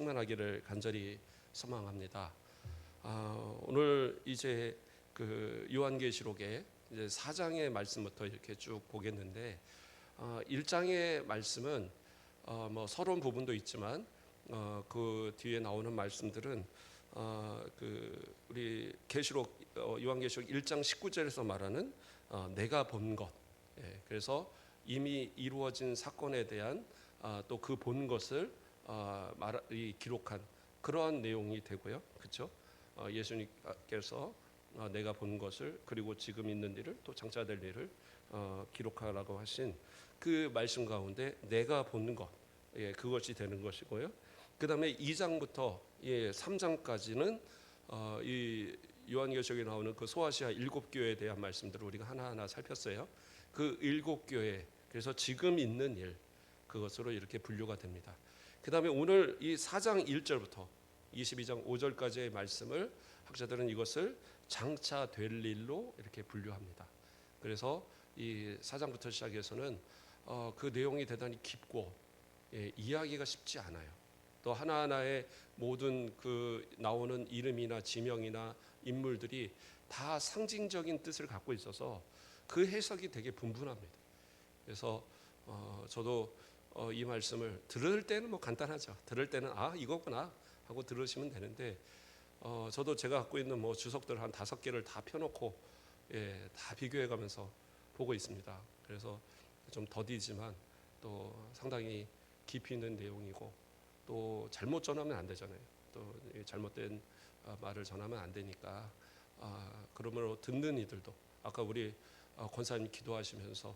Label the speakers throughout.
Speaker 1: 충만하기를 간절히 소망합니다. 오늘 이제 그 요한계시록의 이제 4장의 말씀부터 이렇게 쭉 보겠는데 1장의 말씀은 뭐 서러운 부분도 있지만 그 뒤에 나오는 말씀들은 그 우리 계시록 요한계시록 1장 19절에서 말하는 내가 본 것, 그래서 이미 이루어진 사건에 대한 또 그 본 것을 기록한 그러한 내용이 되고요, 그렇죠? 예수님께서 내가 본 것을 그리고 지금 있는 일을 또 장차 될 일을 기록하라고 하신 그 말씀 가운데 내가 본 것, 그것이 되는 것이고요. 그 다음에 2장부터 3장까지는 이 요한계시록에 나오는 그 소아시아 7교회에 대한 말씀들을 우리가 하나하나 살폈어요. 그 7교회, 그래서 지금 있는 일, 그것으로 이렇게 분류가 됩니다. 그 다음에 오늘 이 4장 1절부터 22장 5절까지의 말씀을 학자들은 이것을 장차 될 일로 이렇게 분류합니다. 그래서 이 4장부터 시작해서는 그 내용이 대단히 깊고 이해하기가 쉽지 않아요. 또 하나하나의 모든 그 나오는 이름이나 지명이나 인물들이 다 상징적인 뜻을 갖고 있어서 그 해석이 되게 분분합니다. 그래서 저도 이 말씀을 들을 때는 뭐 간단하죠. 들을 때는 이거구나 하고 들으시면 되는데 저도 제가 갖고 있는 뭐 주석들 한 5개를 다 펴놓고 다 비교해가면서 보고 있습니다. 그래서 좀 더디지만 또 상당히 깊이 있는 내용이고 또 잘못 전하면 안 되잖아요. 또 잘못된 말을 전하면 안 되니까 그러므로 듣는 이들도 아까 우리 권사님 기도하시면서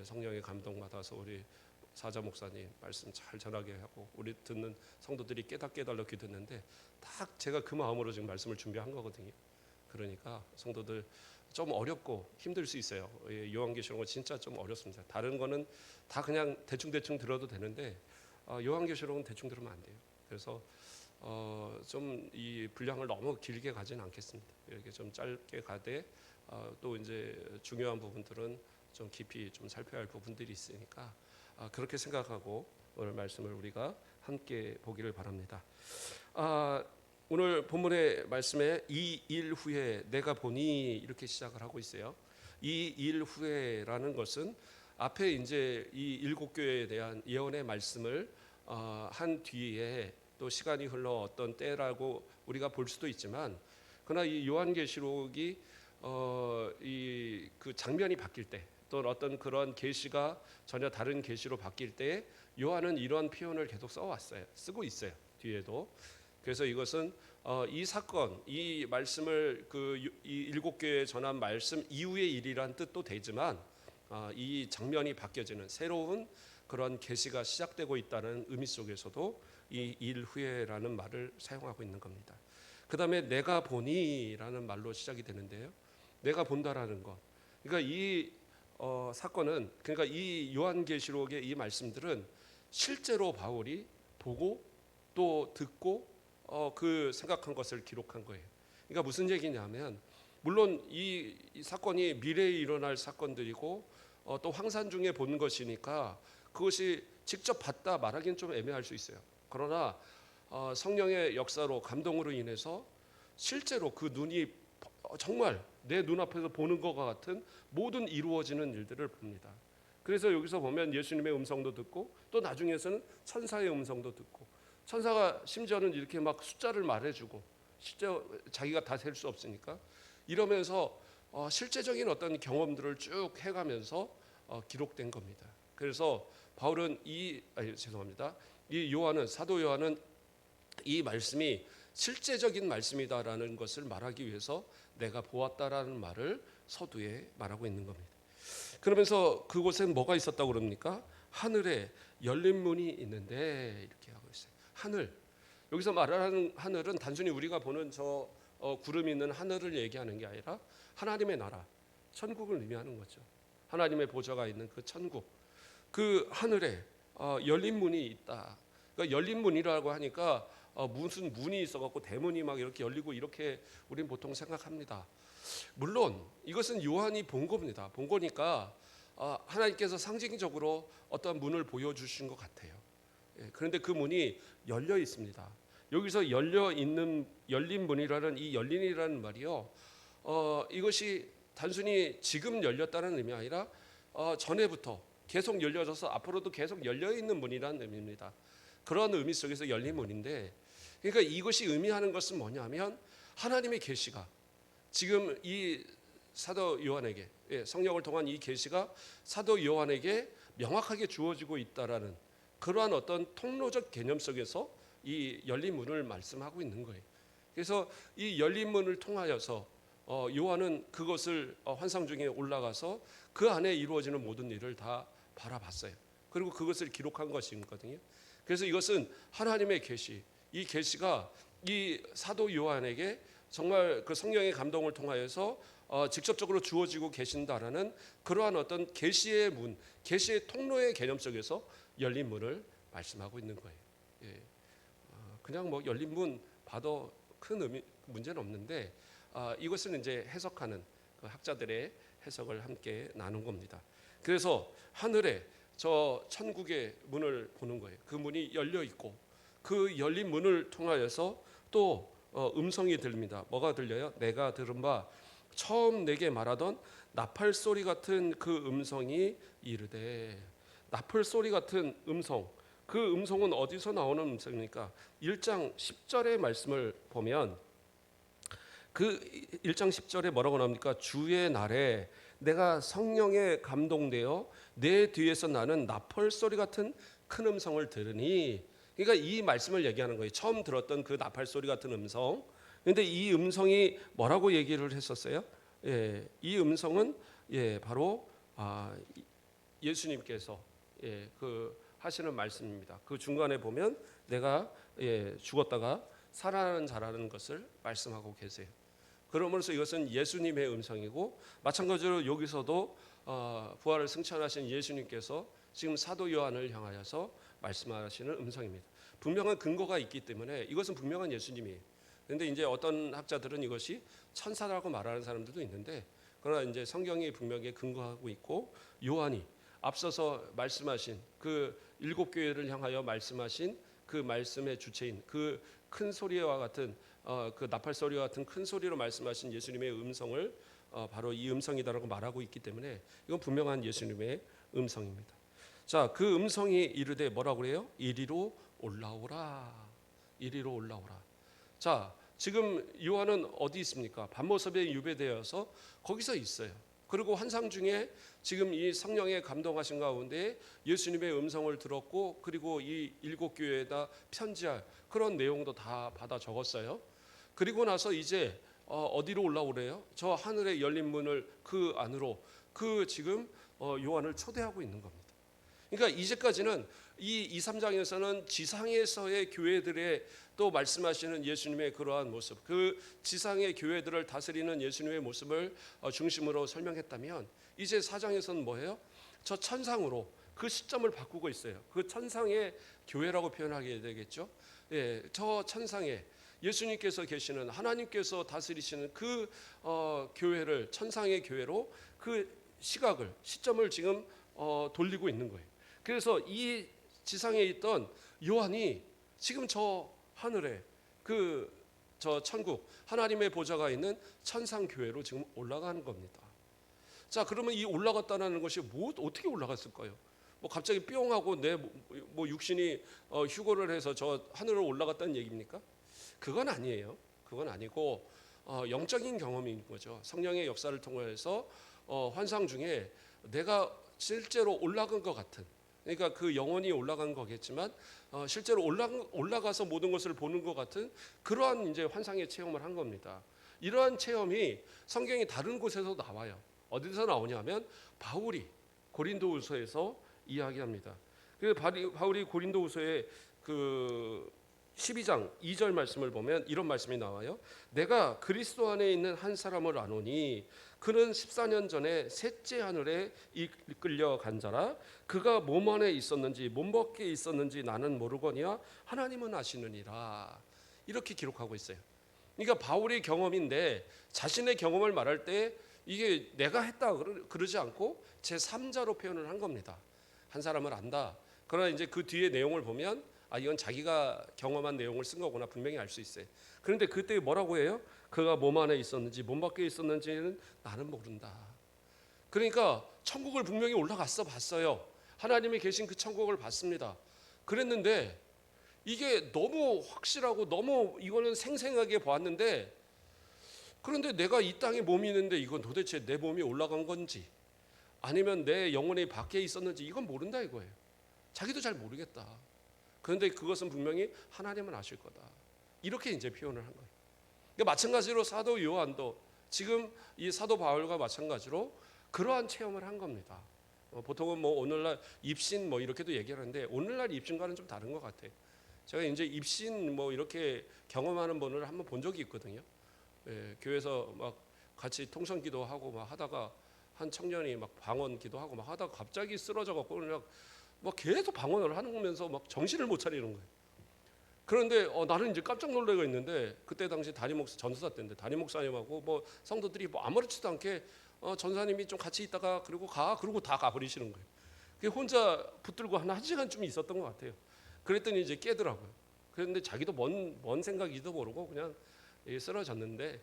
Speaker 1: 성령의 감동 받아서 우리 사자 목사님 말씀 잘 전하게 하고 우리 듣는 성도들이 깨닫게 해달라고 기도했는데 딱 제가 그 마음으로 지금 말씀을 준비한 거거든요. 그러니까 성도들 좀 어렵고 힘들 수 있어요. 요한계시록은 진짜 좀 어렵습니다. 다른 거는 다 그냥 대충 들어도 되는데 요한계시록은 대충 들으면 안 돼요. 그래서 좀 이 분량을 너무 길게 가지는 않겠습니다. 이렇게 좀 짧게 가되 또 이제 중요한 부분들은 좀 깊이 좀 살펴야 할 부분들이 있으니까 그렇게 생각하고 오늘 말씀을 우리가 함께 보기를 바랍니다. 오늘 본문의 말씀에 이 일 후에 내가 보니 이렇게 시작을 하고 있어요. 이 일 후에라는 것은 앞에 이제 이 7교회에 대한 예언의 말씀을 한 뒤에 또 시간이 흘러 어떤 때라고 우리가 볼 수도 있지만, 그러나 이 요한계시록이 이 그 장면이 바뀔 때, 또 어떤 그런 계시가 전혀 다른 계시로 바뀔 때 요한은 이런 표현을 계속 쓰고 있어요. 뒤에도. 그래서 이것은 이 사건, 이 말씀을 이 7교회에 전한 말씀 이후의 일이란 뜻도 되지만 이 장면이 바뀌어지는 새로운 그런 계시가 시작되고 있다는 의미 속에서도 이 일 후에라는 말을 사용하고 있는 겁니다. 그 다음에 내가 보니라는 말로 시작이 되는데요. 내가 본다라는 것. 그러니까 이 사건은, 그러니까 이 요한계시록의 이 말씀들은 실제로 바울이 보고 또 듣고 그 생각한 것을 기록한 거예요. 그러니까 무슨 얘기냐면, 물론 이 사건이 미래에 일어날 사건들이고 또 황산 중에 본 것이니까 그것이 직접 봤다 말하기는 좀 애매할 수 있어요. 그러나 성령의 역사로 감동으로 인해서 실제로 그 눈이 정말 내 눈앞에서 보는 것과 같은 모든 이루어지는 일들을 봅니다. 그래서 여기서 보면 예수님의 음성도 듣고 또 나중에서는 천사의 음성도 듣고, 천사가 심지어는 이렇게 막 숫자를 말해주고, 실제 자기가 다 셀 수 없으니까 이러면서 실제적인 어떤 경험들을 쭉 해가면서 기록된 겁니다. 그래서 바울은 이 요한은, 사도 요한은 이 말씀이 실제적인 말씀이다라는 것을 말하기 위해서 내가 보았다라는 말을 서두에 말하고 있는 겁니다. 그러면서 그곳에 뭐가 있었다고 그럽니까? 하늘에 열린 문이 있는데 이렇게 하고 있어요. 하늘, 여기서 말하는 하늘은 단순히 우리가 보는 저 구름 있는 하늘을 얘기하는 게 아니라 하나님의 나라, 천국을 의미하는 거죠. 하나님의 보좌가 있는 그 천국, 그 하늘에 열린 문이 있다. 그러니까 열린 문이라고 하니까 무슨 문이 있어갖고 대문이 막 이렇게 열리고 이렇게 우리는 보통 생각합니다. 물론 이것은 요한이 본 겁니다. 본 거니까 하나님께서 상징적으로 어떤 문을 보여주신 것 같아요. 그런데 그 문이 열려 있습니다. 여기서 열린 문이라는 이 열린이라는 말이요. 이것이 단순히 지금 열렸다는 의미 아니라 전에부터 계속 열려져서 앞으로도 계속 열려 있는 문이라는 의미입니다. 그런 의미 속에서 열린 문인데, 그러니까 이것이 의미하는 것은 뭐냐면 하나님의 계시가 지금 이 사도 요한에게, 성령을 통한 이 계시가 사도 요한에게 명확하게 주어지고 있다라는 그러한 어떤 통로적 개념 속에서 이 열린 문을 말씀하고 있는 거예요. 그래서 이 열린 문을 통하여서 요한은 그것을 환상 중에 올라가서 그 안에 이루어지는 모든 일을 다 바라봤어요. 그리고 그것을 기록한 것이거든요. 그래서 이것은 하나님의 계시, 이 계시가 이 사도 요한에게 정말 그 성령의 감동을 통하여서 직접적으로 주어지고 계신다라는 그러한 어떤 계시의 문, 계시의 통로의 개념 속에서 열린 문을 말씀하고 있는 거예요. 그냥 뭐 열린 문 봐도 큰 문제는 없는데 이것은 이제 해석하는 그 학자들의 해석을 함께 나눈 겁니다. 그래서 하늘에 저 천국의 문을 보는 거예요. 그 문이 열려 있고 그 열린 문을 통하여서 또 음성이 들립니다. 뭐가 들려요? 내가 들은 바 처음 내게 말하던 나팔 소리 같은 그 음성이 이르되, 나팔 소리 같은 음성, 그 음성은 어디서 나오는 음성입니까? 1장 10절의 말씀을 보면 그 1장 10절에 뭐라고 나옵니까? 주의 날에 내가 성령에 감동되어 내 뒤에서 나는 나팔 소리 같은 큰 음성을 들으니, 그러니까 이 말씀을 얘기하는 거예요. 처음 들었던 그 나팔 소리 같은 음성. 그런데 이 음성이 뭐라고 얘기를 했었어요? 이 음성은 바로 예수님께서 그 하시는 말씀입니다. 그 중간에 보면 내가 죽었다가 살아나는 자라는 것을 말씀하고 계세요. 그러므로서 이것은 예수님의 음성이고, 마찬가지로 여기서도 부활을 승천하신 예수님께서 지금 사도 요한을 향하여서 말씀하시는 음성입니다. 분명한 근거가 있기 때문에 이것은 분명한 예수님이에요. 그런데 이제 어떤 학자들은 이것이 천사라고 말하는 사람들도 있는데, 그러나 이제 성경이 분명히 근거하고 있고, 요한이 앞서서 말씀하신 그 7교회를 향하여 말씀하신 그 말씀의 주체인 그 큰 소리와 같은 그 나팔 소리와 같은 큰 소리로 말씀하신 예수님의 음성을 바로 이 음성이다라고 말하고 있기 때문에 이건 분명한 예수님의 음성입니다. 자, 그 음성이 이르되 뭐라고 그래요? 이리로 올라오라. 이리로 올라오라. 자, 지금 요한은 어디 있습니까? 밤모습에 유배되어서 거기서 있어요. 그리고 환상 중에 지금 이 성령의 감동하신 가운데 예수님의 음성을 들었고, 그리고 이 7교회에다 편지할 그런 내용도 다 받아 적었어요. 그리고 나서 이제 어디로 올라오래요? 저 하늘의 열린 문을 그 안으로 그 지금 요한을 초대하고 있는 겁니다. 그러니까 이제까지는 이 2, 3장에서는 지상에서의 교회들의 또 말씀하시는 예수님의 그러한 모습, 그 지상의 교회들을 다스리는 예수님의 모습을 중심으로 설명했다면, 이제 4장에서는 뭐예요? 저 천상으로 그 시점을 바꾸고 있어요. 그 천상의 교회라고 표현하게 되겠죠. 저 천상에 예수님께서 계시는, 하나님께서 다스리시는 그 교회를 천상의 교회로 그 시점을 지금 돌리고 있는 거예요. 그래서 이 지상에 있던 요한이 지금 저 하늘에 저 천국 하나님의 보좌가 있는 천상 교회로 지금 올라가는 겁니다. 자, 그러면 이 올라갔다는 것이 어떻게 올라갔을까요? 뭐 갑자기 뿅 하고 내 육신이 휴거를 해서 저 하늘로 올라갔다는 얘기입니까? 그건 아니에요. 그건 아니고 영적인 경험인 거죠. 성령의 역사를 통해서 환상 중에 내가 실제로 올라간 것 같은, 그러니까 그 영혼이 올라간 거겠지만 실제로 올라가서 모든 것을 보는 것 같은 그러한 이제 환상의 체험을 한 겁니다. 이러한 체험이 성경이 다른 곳에서 나와요. 어디서 나오냐면 바울이 고린도후서에서 이야기합니다. 그래서 바울이 고린도후서에 그 12장 2절 말씀을 보면 이런 말씀이 나와요. 내가 그리스도 안에 있는 한 사람을 아노니 그는 14년 전에 셋째 하늘에 이끌려 간 자라. 그가 몸 안에 있었는지 몸 밖에 있었는지 나는 모르거니와 하나님은 아시느니라. 이렇게 기록하고 있어요. 그러니까 바울의 경험인데 자신의 경험을 말할 때 이게 내가 했다 그러지 않고 제3자로 표현을 한 겁니다. 한 사람을 안다. 그러나 이제 그 뒤에 내용을 보면 이건 자기가 경험한 내용을 쓴 거구나 분명히 알 수 있어요. 그런데 그때 뭐라고 해요? 그가 몸 안에 있었는지 몸 밖에 있었는지는 나는 모른다. 그러니까 천국을 분명히 올라갔어 봤어요. 하나님이 계신 그 천국을 봤습니다. 그랬는데 이게 너무 확실하고 너무 이거는 생생하게 보았는데, 그런데 내가 이 땅에 몸이 있는데 이건 도대체 내 몸이 올라간 건지 아니면 내 영혼이 밖에 있었는지 이건 모른다 이거예요. 자기도 잘 모르겠다. 그런데 그것은 분명히 하나님은 아실 거다. 이렇게 이제 표현을 한 거예요. 그러니까 마찬가지로 사도 요한도 지금 이 사도 바울과 마찬가지로 그러한 체험을 한 겁니다. 보통은 뭐 오늘날 입신 뭐 이렇게도 얘기하는데 오늘날 입신과는 좀 다른 것 같아요. 제가 이제 입신 뭐 이렇게 경험하는 분을 한번 본 적이 있거든요. 예, 교회에서 막 같이 통성기도 하고 막 하다가 한 청년이 막 방언 기도하고 막 하다가 갑자기 쓰러져 갖고 그냥 막 계속 방언을 하면서 막 정신을 못 차리는 거예요. 그런데 나는 이제 깜짝 놀래고 있는데 그때 당시 담임 목사 전도사 때인데 담임 목사님하고 뭐 성도들이 뭐 아무렇지도 않게 전사님이 좀 같이 있다가 그러고 다 가버리시는 거예요. 그게 혼자 붙들고 한 시간쯤 있었던 것 같아요. 그랬더니 이제 깨더라고요. 그런데 자기도 뭔 생각인지도 모르고 그냥 쓰러졌는데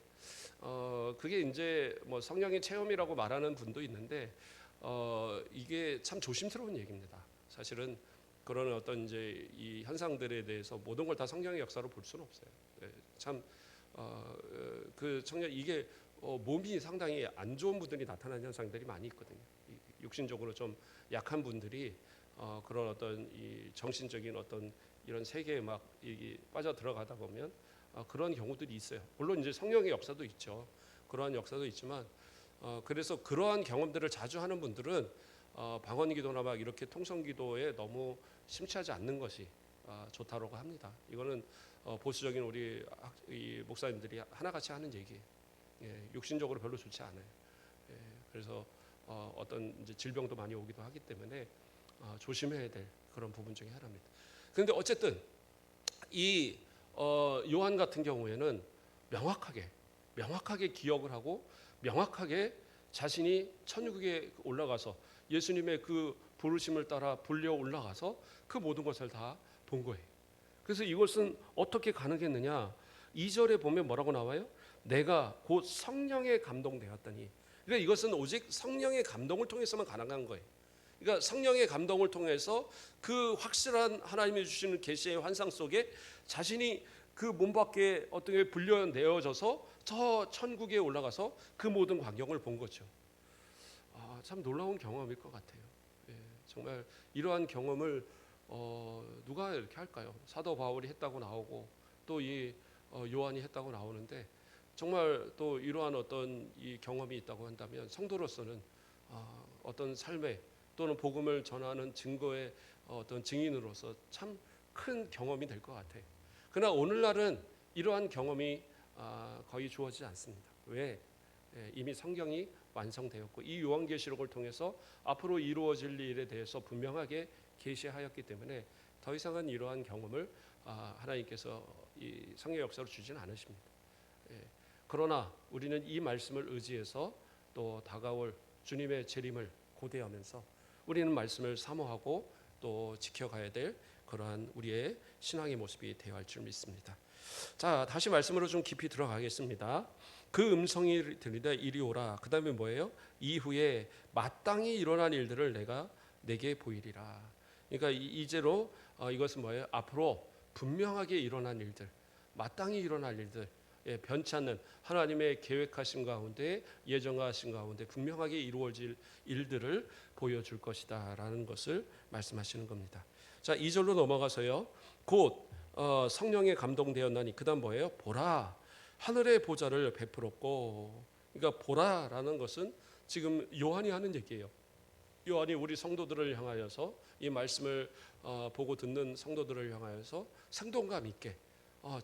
Speaker 1: 그게 이제 뭐 성령의 체험이라고 말하는 분도 있는데 이게 참 조심스러운 얘기입니다. 사실은 그런 어떤 이제 이 현상들에 대해서 모든 걸 다 성령의 역사로 볼 수는 없어요. 참 그 청년 이게 몸이 상당히 안 좋은 분들이 나타나는 현상들이 많이 있거든요. 육신적으로 좀 약한 분들이 그런 어떤 이 정신적인 어떤 이런 세계에 막 빠져 들어가다 보면 그런 경우들이 있어요. 물론 이제 성령의 역사도 있죠. 그러한 역사도 있지만 그래서 그러한 경험들을 자주 하는 분들은 방언기도나 막 이렇게 통성기도에 너무 심취하지 않는 것이 좋다라고 합니다. 이거는 보수적인 우리 이 목사님들이 하나같이 하는 얘기예요. 예, 육신적으로 별로 좋지 않아요. 예, 그래서 어떤 이제 질병도 많이 오기도 하기 때문에 조심해야 될 그런 부분 중에 하나입니다. 그런데 어쨌든 이 요한 같은 경우에는 명확하게 기억을 하고 명확하게 자신이 천국에 올라가서 예수님의 그 부르심을 따라 불려 올라가서 그 모든 것을 다 본 거예요. 그래서 이것은 어떻게 가능했느냐? 2절에 보면 뭐라고 나와요? 내가 곧 성령에 감동되었더니. 그러니까 이것은 오직 성령의 감동을 통해서만 가능한 거예요. 그러니까 성령의 감동을 통해서 그 확실한 하나님이 주시는 계시의 환상 속에 자신이 그 몸 밖에 어떻게 불려내어져서 저 천국에 올라가서 그 모든 광경을 본 거죠. 참 놀라운 경험일 것 같아요. 예, 정말 이러한 경험을 누가 이렇게 할까요? 사도 바울이 했다고 나오고 또 이 요한이 했다고 나오는데 정말 또 이러한 어떤 이 경험이 있다고 한다면 성도로서는 어떤 삶에 또는 복음을 전하는 증거의 어떤 증인으로서 참 큰 경험이 될 것 같아요. 그러나 오늘날은 이러한 경험이 거의 주어지지 않습니다. 왜? 이미 성경이 완성되었고 이 요한계시록을 통해서 앞으로 이루어질 일에 대해서 분명하게 계시하였기 때문에 더 이상은 이러한 경험을 하나님께서 이 성령 역사로 주지는 않으십니다. 그러나 우리는 이 말씀을 의지해서 또 다가올 주님의 재림을 고대하면서 우리는 말씀을 사모하고 또 지켜가야 될 그러한 우리의 신앙의 모습이 되어야 할 줄 믿습니다. 자, 다시 말씀으로 좀 깊이 들어가겠습니다. 그 음성이 들리되 이리 오라. 그 다음에 뭐예요? 이후에 마땅히 일어난 일들을 내가 내게 보이리라. 그러니까 이제로 이것은 뭐예요? 앞으로 분명하게 일어난 일들, 마땅히 일어날 일들, 변치 않는 하나님의 계획하신 가운데 예정하신 가운데 분명하게 이루어질 일들을 보여줄 것이다라는 것을 말씀하시는 겁니다. 자, 2절로 넘어가서요. 곧 성령에 감동되었나니 그다음 뭐예요? 보라 하늘의 보좌를 베풀었고. 그러니까 보라라는 것은 지금 요한이 하는 얘기예요. 요한이 우리 성도들을 향하여서 이 말씀을 보고 듣는 성도들을 향하여서 생동감 있게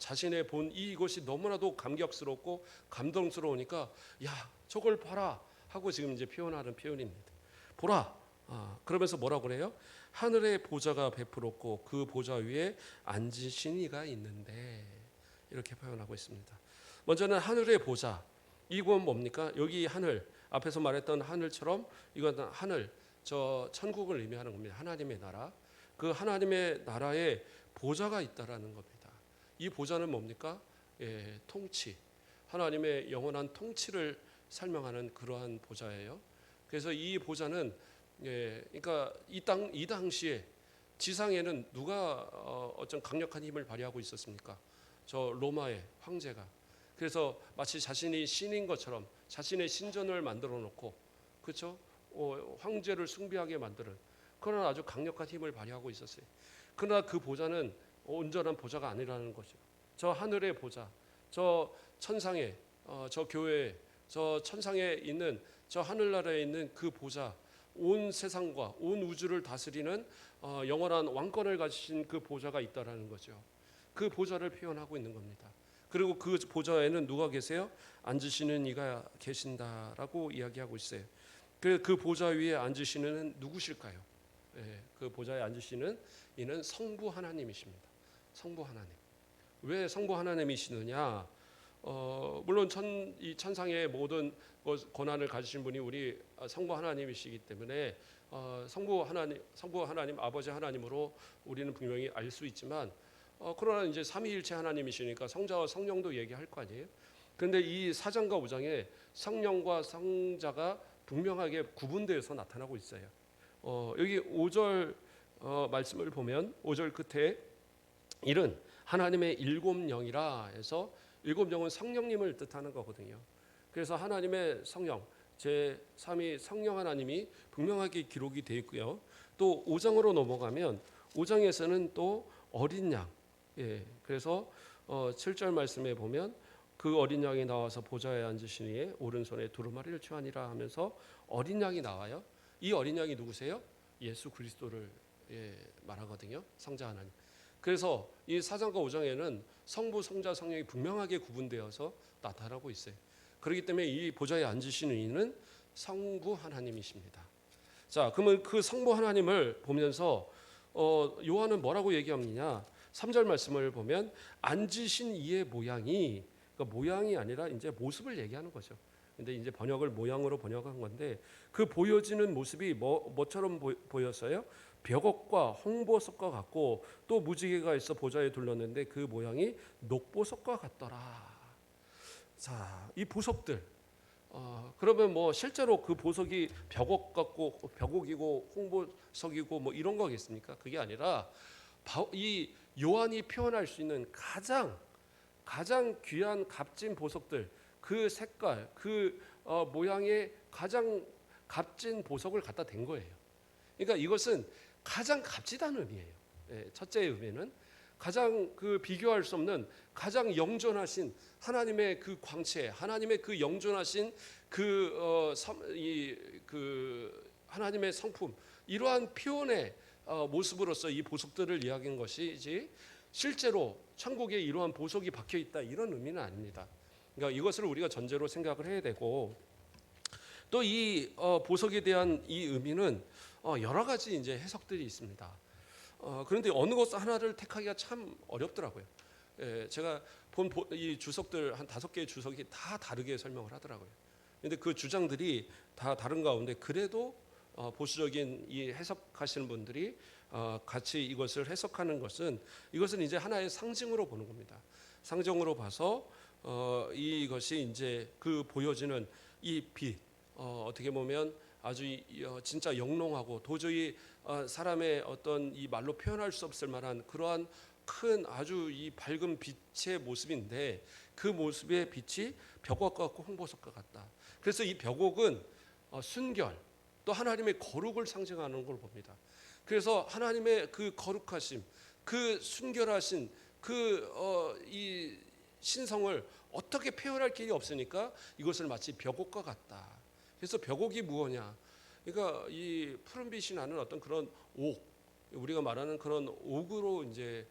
Speaker 1: 자신의 본 이것이 너무나도 감격스럽고 감동스러우니까 야 저걸 봐라 하고 지금 이제 표현하는 표현입니다. 보라. 그러면서 뭐라고 그래요? 하늘의 보좌가 베풀었고 그 보좌 위에 앉으신 이가 있는데 이렇게 표현하고 있습니다. 먼저는 하늘의 보좌. 이건 뭡니까? 여기 하늘 앞에서 말했던 하늘처럼 이건 하늘 저 천국을 의미하는 겁니다. 하나님의 나라. 그 하나님의 나라에 보좌가 있다라는 겁니다. 이 보좌는 뭡니까? 예, 통치. 하나님의 영원한 통치를 설명하는 그러한 보좌예요. 그래서 이 보좌는 그러니까 이 당시에 지상에는 누가 어떤 강력한 힘을 발휘하고 있었습니까? 저 로마의 황제가. 그래서 마치 자신이 신인 것처럼 자신의 신전을 만들어 놓고, 그렇죠? 황제를 숭배하게 만드는 그런 아주 강력한 힘을 발휘하고 있었어요. 그러나 그 보좌는 온전한 보좌가 아니라는 거죠. 저 하늘의 보좌, 저 천상에, 저 교회에, 저 천상에 있는 저 하늘나라에 있는 그 보좌, 온 세상과 온 우주를 다스리는 영원한 왕권을 가지신 그 보좌가 있다라는 거죠. 그 보좌를 표현하고 있는 겁니다. 그리고 그 보좌에는 누가 계세요? 앉으시는 이가 계신다라고 이야기하고 있어요. 그 보좌 위에 앉으시는 누구실까요? 그 보좌에 앉으시는 이는 성부 하나님이십니다. 성부 하나님. 왜 성부 하나님이시느냐? 물론 이 천상의 모든 권한을 가지신 분이 우리 성부 하나님이시기 때문에 성부 하나님 아버지 하나님으로 우리는 분명히 알 수 있지만, 그러나 이제 삼위일체 하나님이시니까 성자와 성령도 얘기할 거 아니에요. 그런데 이 4장과 5장에 성령과 성자가 분명하게 구분되어서 나타나고 있어요. 여기 5절 말씀을 보면 5절 끝에 일은 하나님의 일곱 영이라 해서 일곱 영은 성령님을 뜻하는 거거든요. 그래서 하나님의 성령, 제3위 성령 하나님이 분명하게 기록이 되어 있고요. 또 5장으로 넘어가면 5장에서는 또 어린 양, 그래서 7절 말씀에 보면 그 어린 양이 나와서 보좌에 앉으시니 오른손에 두루마리를 취하니라 하면서 어린 양이 나와요. 이 어린 양이 누구세요? 예수 그리스도를 말하거든요. 성자 하나님. 그래서 이 4장과 5장에는 성부, 성자, 성령이 분명하게 구분되어서 나타나고 있어요. 그렇기 때문에 이 보좌에 앉으시는 이는 성부 하나님이십니다. 자, 그러면 그 성부 하나님을 보면서 요한은 뭐라고 얘기합니까? 3절 말씀을 보면 앉으신 이의 모양이, 그러니까 모양이 아니라 이제 모습을 얘기하는 거죠. 근데 이제 번역을 모양으로 번역한 건데 그 보여지는 모습이 뭐처럼 보였어요? 벽옥과 홍보석과 같고 또 무지개가 있어 보좌에 둘렀는데 그 모양이 녹보석과 같더라. 자, 이 보석들. 그러면 뭐 실제로 그 보석이 벽옥 같고 벽옥이고 홍보석이고 뭐 이런 거겠습니까? 그게 아니라 이 요한이 표현할 수 있는 가장 귀한 값진 보석들, 그 색깔, 그 모양의 가장 값진 보석을 갖다 댄 거예요. 그러니까 이것은 가장 값지다는 의미예요. 첫째 의미는 가장 그 비교할 수 없는 가장 영존하신 하나님의 그 광채, 하나님의 그 영존하신 그 하나님의 성품, 이러한 표현의 모습으로서 이 보석들을 이야기한 것이지 실제로 천국에 이러한 보석이 박혀 있다 이런 의미는 아닙니다. 그러니까 이것을 우리가 전제로 생각을 해야 되고, 또 이 보석에 대한 이 의미는 여러 가지 이제 해석들이 있습니다. 그런데 어느 것 하나를 택하기가 참 어렵더라고요. 제가 본 이 주석들 한 5개의 주석이 다 다르게 설명을 하더라고요. 그런데 그 주장들이 다 다른 가운데 그래도 보수적인 이 해석하시는 분들이 같이 이것을 해석하는 것은 이것은 이제 하나의 상징으로 보는 겁니다. 상징으로 봐서 이것이 이제 그 보여지는 이 빛, 어떻게 보면 아주 진짜 영롱하고 도저히 사람의 어떤 이 말로 표현할 수 없을 만한 그러한 큰 아주 이 밝은 빛의 모습인데 그 모습의 빛이 벽옥과 같고 홍보석과 같다. 그래서 이 벽옥은 순결, 또 하나님의 거룩을 상징하는 걸 봅니다. 그래서 하나님의 그 거룩하심, 그 순결하신 이 신성을 어떻게 표현할 길이 없으니까 이것을 마치 벽옥과 같다. 그래서 벽옥이 무엇이냐? 그러니까 이 푸른빛이 나는 어떤 그런 옥, 우리가 말하는 그런 옥으로 이제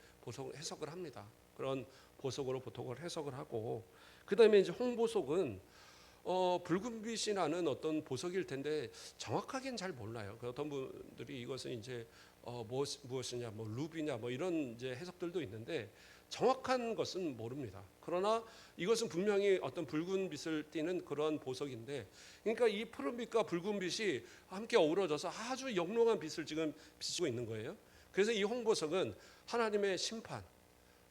Speaker 1: 해석을 합니다. 그런 보석으로 보통을 해석을 하고, 그다음에 이제 홍보석은 붉은 빛이 나는 어떤 보석일 텐데 정확하게는 잘 몰라요. 어떤 분들이 이것은 이제 무엇이냐, 뭐 루비냐, 뭐 이런 이제 해석들도 있는데 정확한 것은 모릅니다. 그러나 이것은 분명히 어떤 붉은 빛을 띠는 그런 보석인데, 그러니까 이 푸른 빛과 붉은 빛이 함께 어우러져서 아주 영롱한 빛을 지금 비추고 있는 거예요. 그래서 이 홍보석은 하나님의 심판,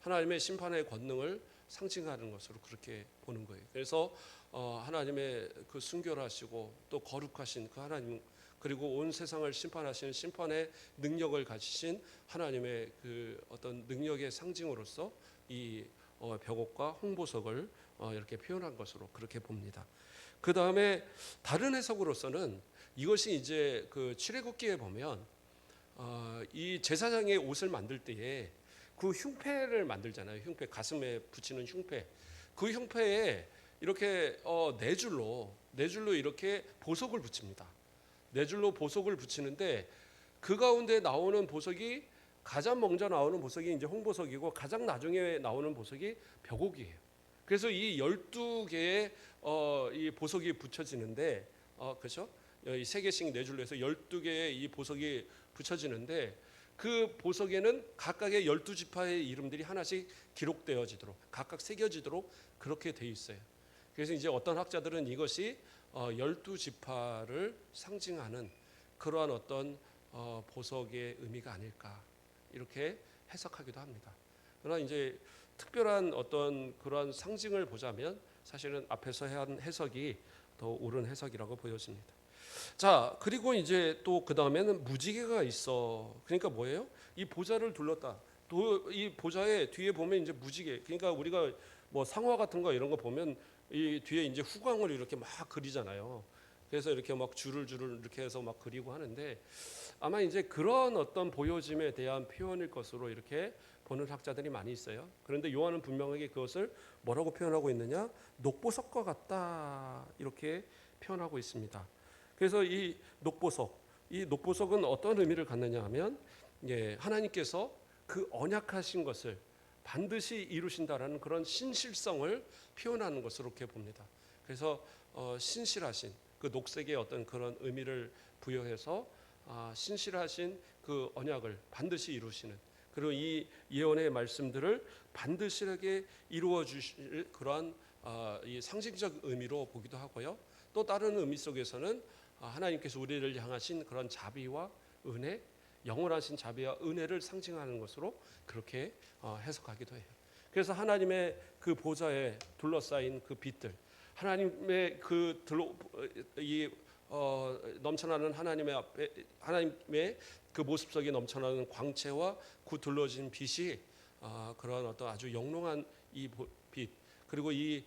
Speaker 1: 하나님의 심판의 권능을 상징하는 것으로 그렇게 보는 거예요. 그래서 하나님의 그 순결하시고 또 거룩하신 그 하나님, 그리고 온 세상을 심판하시는 심판의 능력을 가지신 하나님의 그 어떤 능력의 상징으로서 이 벽옥과 홍보석을 이렇게 표현한 것으로 그렇게 봅니다. 그 다음에 다른 해석으로서는 이것이 이제 그 출애굽기에 보면 이 제사장의 옷을 만들 때에 그 흉패를 만들잖아요. 흉패, 가슴에 붙이는 흉패. 그 흉패에 이렇게 네 줄로 이렇게 보석을 붙입니다. 네 줄로 보석을 붙이는데 그 가운데 나오는 보석이 가장 먼저 나오는 보석이 이제 홍보석이고 가장 나중에 나오는 보석이 벽옥이에요. 그래서 이 12개의 이 보석이 붙여지는데 그렇죠? 이 세 개씩 네 줄로 해서 12개의 이 보석이 붙여지는데 그 보석에는 각각의 12지파의 이름들이 하나씩 기록되어지도록 각각 새겨지도록 그렇게 돼 있어요. 그래서 이제 어떤 학자들은 이것이 12지파를 상징하는 그러한 어떤 보석의 의미가 아닐까 이렇게 해석하기도 합니다. 그러나 이제 특별한 어떤 그러한 상징을 보자면 사실은 앞에서 한 해석이 더 옳은 해석이라고 보여집니다. 자, 그리고 이제 또 그 다음에는 무지개가 있어. 그러니까 뭐예요? 이 보좌를 둘렀다. 또 이 보좌의 뒤에 보면 이제 무지개. 그러니까 우리가 뭐 상화 같은 거 이런 거 보면 이 뒤에 이제 후광을 이렇게 막 그리잖아요. 그래서 이렇게 막 줄을 이렇게 해서 막 그리고 하는데 아마 이제 그런 어떤 보여짐에 대한 표현일 것으로 이렇게 보는 학자들이 많이 있어요. 그런데 요한은 분명하게 그것을 뭐라고 표현하고 있느냐? 녹보석과 같다 이렇게 표현하고 있습니다. 그래서 이 녹보석은 어떤 의미를 갖느냐 하면 하나님께서 그 언약하신 것을 반드시 이루신다라는 그런 신실성을 표현하는 것으로 이렇게 봅니다. 그래서 신실하신 그 녹색의 어떤 그런 의미를 부여해서 신실하신 그 언약을 반드시 이루시는, 그리고 이 예언의 말씀들을 반드시하게 이루어 주실 그러한 이 상징적 의미로 보기도 하고요. 또 다른 의미 속에서는 하나님께서 우리를 향하신 그런 자비와 은혜, 영원하신 자비와 은혜를 상징하는 것으로 그렇게 해석하기도 해요. 그래서 하나님의 그 보좌에 둘러싸인 그 빛들, 하나님의 그 넘쳐나는 하나님의 그 모습 속에 넘쳐나는 광채와 그 둘러진 빛이 그런 어떤 아주 영롱한 이 빛, 그리고 이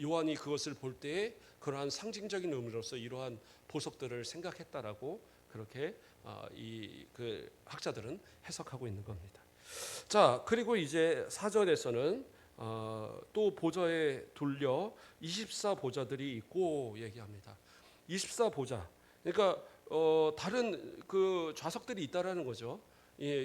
Speaker 1: 요한이 그것을 볼 때에 그러한 상징적인 의미로서 이러한 보석들을 생각했다라고 그렇게 그 학자들은 해석하고 있는 겁니다. 자, 그리고 이제 4절에서는 또 보좌에 둘려 24보좌들이 있고 얘기합니다. 24보좌, 그러니까 다른 그 좌석들이 있다라는 거죠.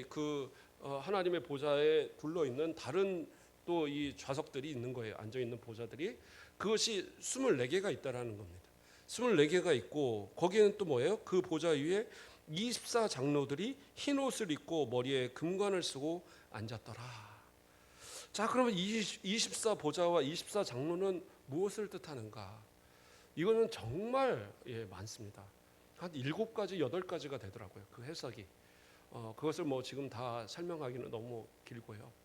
Speaker 1: 그 하나님의 보좌에 둘러 있는 다른 또 이 좌석들이 있는 거예요. 앉아 있는 보좌들이, 그것이 24개가 있다라는 겁니다. 24개가 있고 거기에는 또 뭐예요? 그 보좌 위에 24장로들이 흰 옷을 입고 머리에 금관을 쓰고 앉았더라. 자, 그러면 24보좌와 24장로는 무엇을 뜻하는가? 이거는 정말 많습니다. 한 7가지, 8가지가 되더라고요. 그 해석이. 그것을 뭐 지금 다 설명하기는 너무 길고요.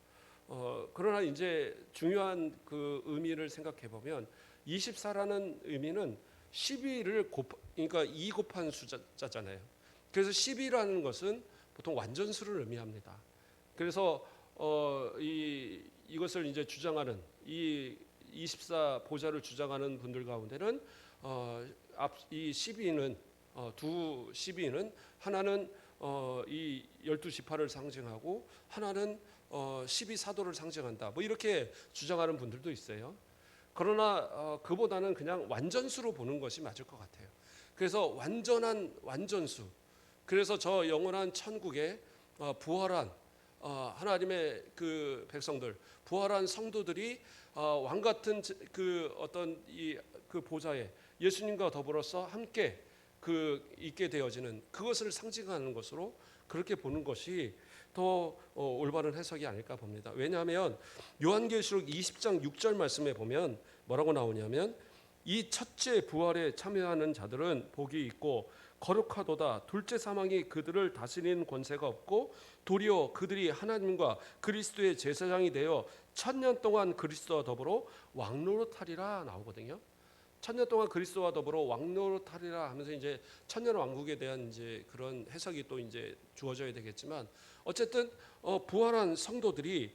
Speaker 1: 그러나 이제 중요한 그 의미를 생각해 보면 24라는 의미는 12를 그러니까 2 곱한 숫자잖아요. 그래서 12라는 것은 보통 완전수를 의미합니다. 그래서 이것을 이제 주장하는 이 24보좌를 주장하는 분들 가운데는 이 12는 두 12는 하나는 이 12지파를 상징하고 하나는 12사도를 상징한다. 뭐 이렇게 주장하는 분들도 있어요. 그러나 그보다는 그냥 완전수로 보는 것이 맞을 것 같아요. 그래서 완전한 완전수. 그래서 저 영원한 천국에 부활한 하나님의 그 백성들, 부활한 성도들이 왕 같은 그 어떤 그 보좌에 예수님과 더불어서 함께 그 있게 되어지는 그것을 상징하는 것으로 그렇게 보는 것이 더 올바른 해석이 아닐까 봅니다. 왜냐하면 요한계시록 20장 6절 말씀에 보면 뭐라고 나오냐면 이 첫째 부활에 참여하는 자들은 복이 있고 거룩하도다. 둘째 사망이 그들을 다스리는 권세가 없고 도리어 그들이 하나님과 그리스도의 제사장이 되어 1000년 동안 그리스도와 더불어 왕노릇하리라 나오거든요. 1000년 동안 그리스도와 더불어 왕노릇하리라 하면서 이제 천년 왕국에 대한 이제 그런 해석이 또 이제 주어져야 되겠지만 어쨌든 부활한 성도들이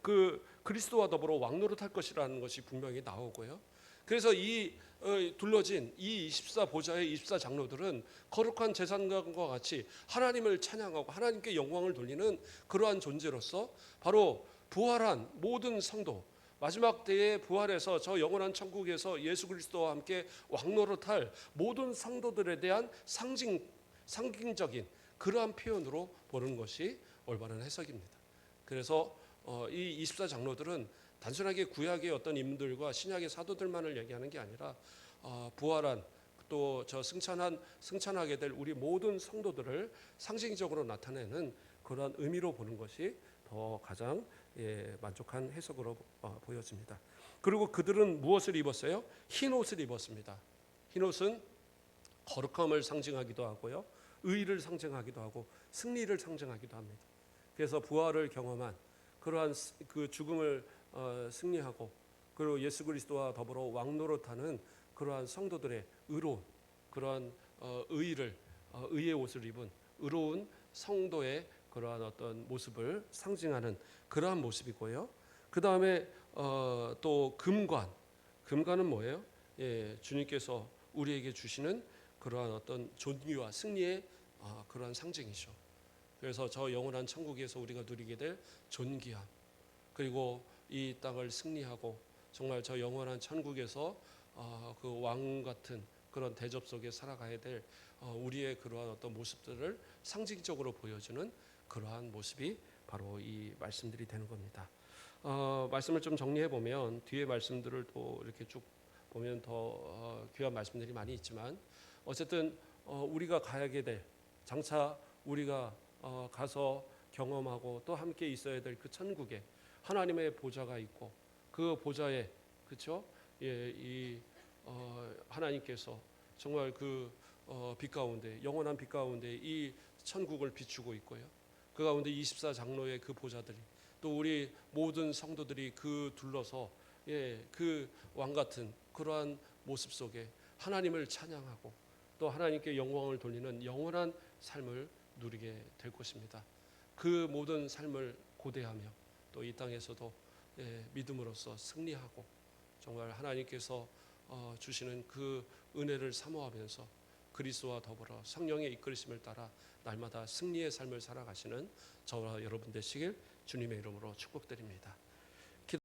Speaker 1: 그 그리스도와 더불어 왕노릇할 것이라는 것이 분명히 나오고요. 그래서 이 둘러진 이 24 보좌의 24 장로들은 거룩한 제사장과 같이 하나님을 찬양하고 하나님께 영광을 돌리는 그러한 존재로서 바로 부활한 모든 성도, 마지막 때에 부활해서 저 영원한 천국에서 예수 그리스도와 함께 왕노릇할 모든 성도들에 대한 상징적인 그러한 표현으로 보는 것이 올바른 해석입니다. 그래서 이 24 장로들은 단순하게 구약의 어떤 인물들과 신약의 사도들만을 얘기하는 게 아니라 부활한 또 저 승천하게 될 우리 모든 성도들을 상징적으로 나타내는 그러한 의미로 보는 것이 더 가장 만족한 해석으로 보여집니다. 그리고 그들은 무엇을 입었어요? 흰 옷을 입었습니다. 흰 옷은 거룩함을 상징하기도 하고요, 의를 상징하기도 하고 승리를 상징하기도 합니다. 그래서 부활을 경험한 그러한 그 죽음을 승리하고 그리고 예수 그리스도와 더불어 왕노릇하는 그러한 성도들의 의로운 그러한 의의 옷을 입은 의로운 성도의 그러한 어떤 모습을 상징하는 그러한 모습이고요. 그 다음에 또 금관은 뭐예요? 주님께서 우리에게 주시는 그러한 어떤 존귀와 승리의 그러한 상징이죠. 그래서 저 영원한 천국에서 우리가 누리게 될 존귀함, 그리고 이 땅을 승리하고 정말 저 영원한 천국에서 그 왕 같은 그런 대접 속에 살아가야 될 우리의 그러한 어떤 모습들을 상징적으로 보여주는 그러한 모습이 바로 이 말씀들이 되는 겁니다. 말씀을 좀 정리해 보면 뒤에 말씀들을 또 이렇게 쭉 보면 더 귀한 말씀들이 많이 있지만 어쨌든 우리가 가야게 될 장차 우리가 가서 경험하고 또 함께 있어야 될 그 천국에 하나님의 보좌가 있고 그 보좌에 그렇죠? 이 하나님께서 정말 그 빛 가운데 영원한 빛 가운데 이 천국을 비추고 있고요. 그 가운데 24 장로의 그 보좌들이 또 우리 모든 성도들이 그 둘러서 그 왕 같은 그러한 모습 속에 하나님을 찬양하고 또 하나님께 영광을 돌리는 영원한 삶을 누리게 될 것입니다. 그 모든 삶을 고대하며 또 이 땅에서도 믿음으로써 승리하고 정말 하나님께서 주시는 그 은혜를 사모하면서 그리스도와 더불어 성령의 이끌심을 따라 날마다 승리의 삶을 살아가시는 저와 여러분 되시길 주님의 이름으로 축복드립니다.